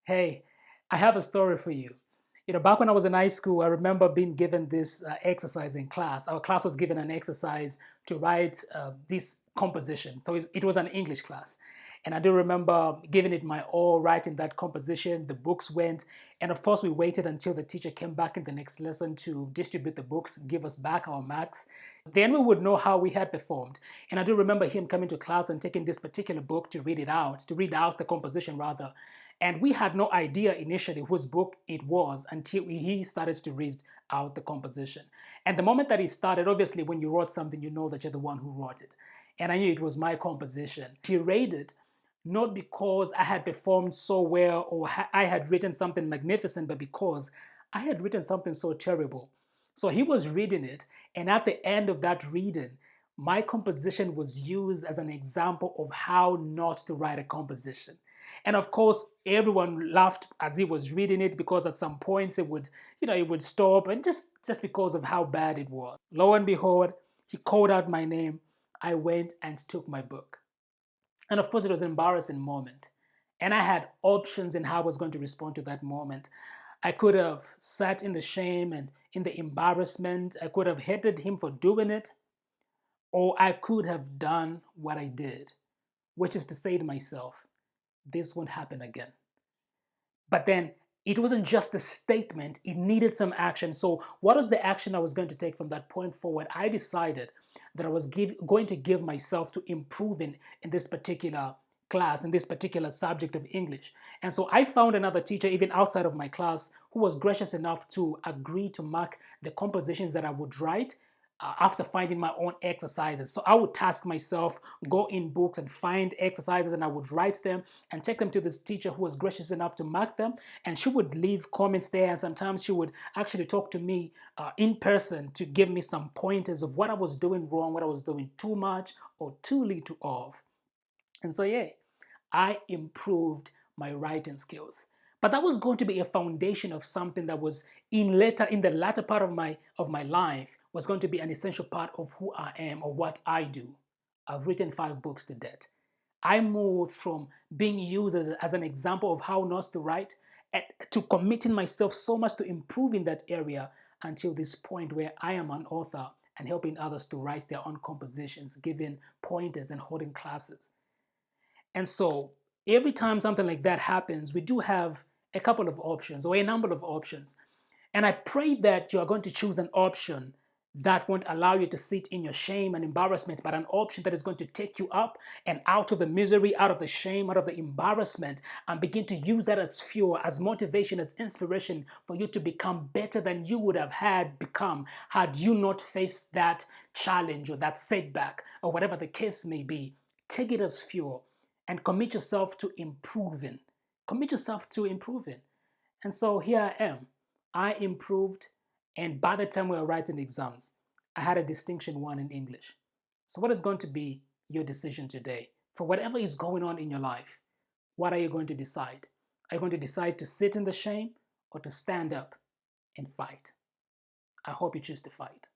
Hey, I have a story for you. Back when I was in high school, I remember being given this exercise in class. Our class was given an exercise to write this composition. So it was an English class. And I do remember giving it my all, writing that composition. The books went. And of course, we waited until the teacher came back in the next lesson to distribute the books, give us back our marks. Then we would know how we had performed. And I do remember him coming to class and taking this particular book to read it out, to read out the composition rather. And we had no idea initially whose book it was until he started to read out the composition. And the moment that he started, obviously, when you wrote something, you know that you're the one who wrote it. And I knew it was my composition. He read it not because I had performed so well or I had written something magnificent, but because I had written something so terrible. So he was reading it, and at the end of that reading, my composition was used as an example of how not to write a composition. And of course, everyone laughed as he was reading it because at some points it would stop, and just because of how bad it was. Lo and behold, he called out my name. I went and took my book. And of course, it was an embarrassing moment. And I had options in how I was going to respond to that moment. I could have sat in the shame and in the embarrassment. I could have hated him for doing it. Or I could have done what I did, which is to say to myself, this won't happen again. But then it wasn't just a statement, it needed some action. So, what was the action I was going to take from that point forward? I decided that I was going to give myself to improving in this particular class, in this particular subject of English. And so I found another teacher, even outside of my class, who was gracious enough to agree to mark the compositions that I would write after finding my own exercises. So I would task myself, go in books and find exercises, and I would write them and take them to this teacher who was gracious enough to mark them. And she would leave comments there, and sometimes she would actually talk to me in person to give me some pointers of what I was doing wrong, what I was doing too much or too little of. And so, yeah, I improved my writing skills. But that was going to be a foundation of something that was in the latter part of my life was going to be an essential part of who I am or what I do. I've written 5 books to date. I moved from being used as an example of how not to write to committing myself so much to improve in that area until this point where I am an author and helping others to write their own compositions, giving pointers and holding classes. And so every time something like that happens, we do have a couple of options or a number of options. And I pray that you are going to choose an option that won't allow you to sit in your shame and embarrassment, but an option that is going to take you up and out of the misery, out of the shame, out of the embarrassment, and begin to use that as fuel, as motivation, as inspiration for you to become better than you would have had become had you not faced that challenge or that setback or whatever the case may be. Take it as fuel and commit yourself to improving. Commit yourself to improving. And so here I am. I improved, and by the time we were writing the exams, I had a distinction 1 in English. So, what is going to be your decision today? For whatever is going on in your life, what are you going to decide? Are you going to decide to sit in the shame or to stand up and fight? I hope you choose to fight.